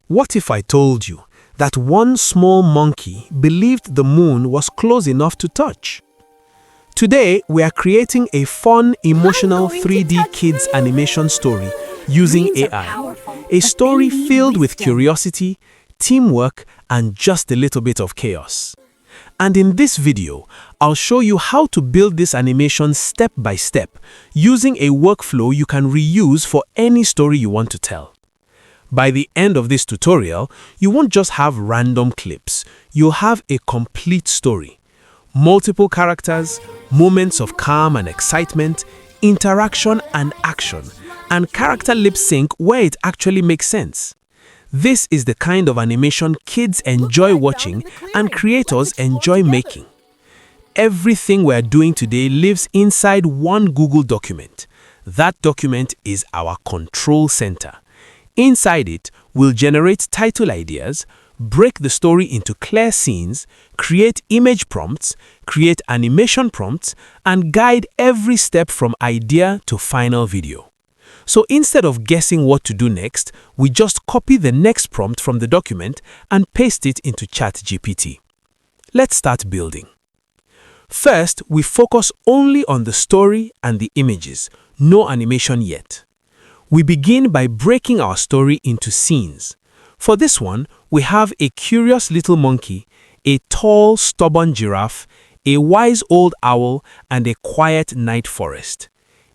What if I told you that one small monkey believed the moon was close enough to touch? Today, we are creating a fun, emotional 3D kids animation story using AI. A story filled with curiosity, teamwork, and just a little bit of chaos. And in this video, I'll show you how to build this animation step by step using a workflow you can reuse for any story you want to tell. By the end of this tutorial, you won't just have random clips. You'll have a complete story. Multiple characters, moments of calm and excitement, interaction and action, and character lip sync where it actually makes sense. This is the kind of animation kids enjoy watching and creators enjoy making. Everything we're doing today lives inside one Google document. That document is our control center. Inside it, we'll generate title ideas, break the story into clear scenes, create image prompts, create animation prompts, and guide every step from idea to final video. So instead of guessing what to do next, we just copy the next prompt from the document and paste it into ChatGPT. Let's start building. First, we focus only on the story and the images, no animation yet. We begin by breaking our story into scenes. For this one, we have a curious little monkey, a tall, stubborn giraffe, a wise old owl, and a quiet night forest.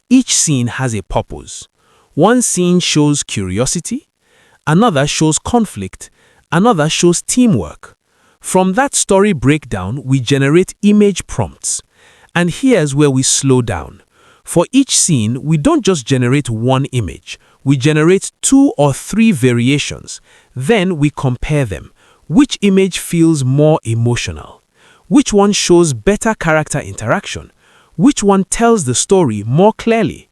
Each scene has a purpose. One scene shows curiosity, another shows conflict, another shows teamwork. From that story breakdown, we generate image prompts. And here's where we slow down. For each scene, we don't just generate one image. We generate 2 or 3 variations. Then we compare them. Which image feels more emotional? Which one shows better character interaction? Which one tells the story more clearly?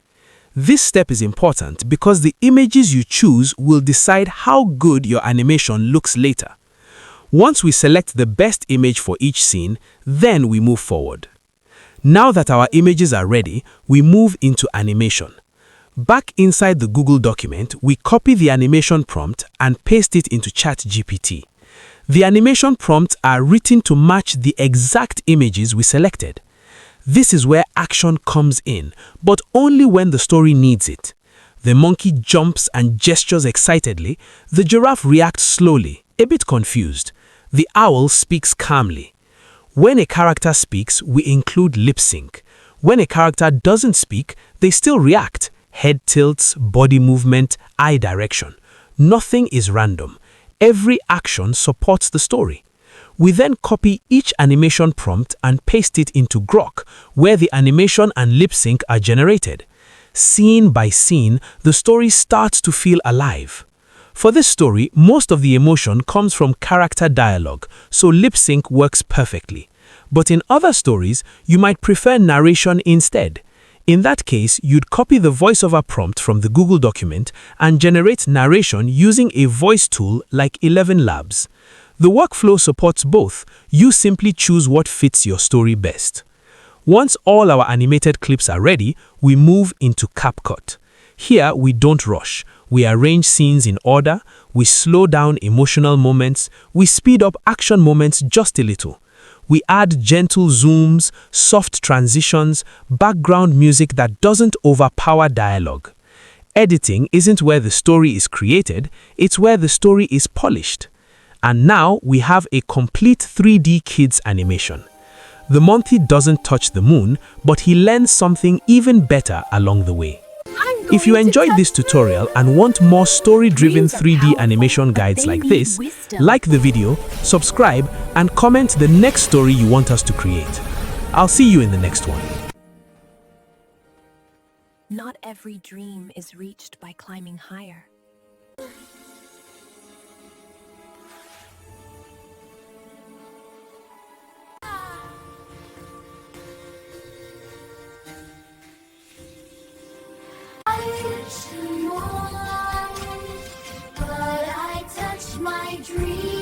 This step is important because the images you choose will decide how good your animation looks later. Once we select the best image for each scene, then we move forward. Now that our images are ready, we move into animation. Back inside the Google document, we copy the animation prompt and paste it into ChatGPT. The animation prompts are written to match the exact images we selected. This is where action comes in, but only when the story needs it. The monkey jumps and gestures excitedly. The giraffe reacts slowly, a bit confused. The owl speaks calmly. When a character speaks, we include lip sync. When a character doesn't speak, they still react. Head tilts, body movement, eye direction. Nothing is random. Every action supports the story. We then copy each animation prompt and paste it into Grok, where the animation and lip sync are generated. Scene by scene, the story starts to feel alive. For this story, most of the emotion comes from character dialogue, so lip sync works perfectly. But in other stories, you might prefer narration instead. In that case, you'd copy the voiceover prompt from the Google document and generate narration using a voice tool like 11 Labs. The workflow supports both. You simply choose what fits your story best. Once all our animated clips are ready, we move into CapCut. Here, we don't rush. We arrange scenes in order, we slow down emotional moments, we speed up action moments just a little. We add gentle zooms, soft transitions, background music that doesn't overpower dialogue. Editing isn't where the story is created, it's where the story is polished. And now we have a complete 3D kids animation. The monkey doesn't touch the moon, but he learns something even better along the way. If you enjoyed this tutorial and want more story-driven 3D animation guides like this, like the video, subscribe, and comment the next story you want us to create. I'll see you in the next one. Not every dream is reached by climbing higher. But I touch my dream.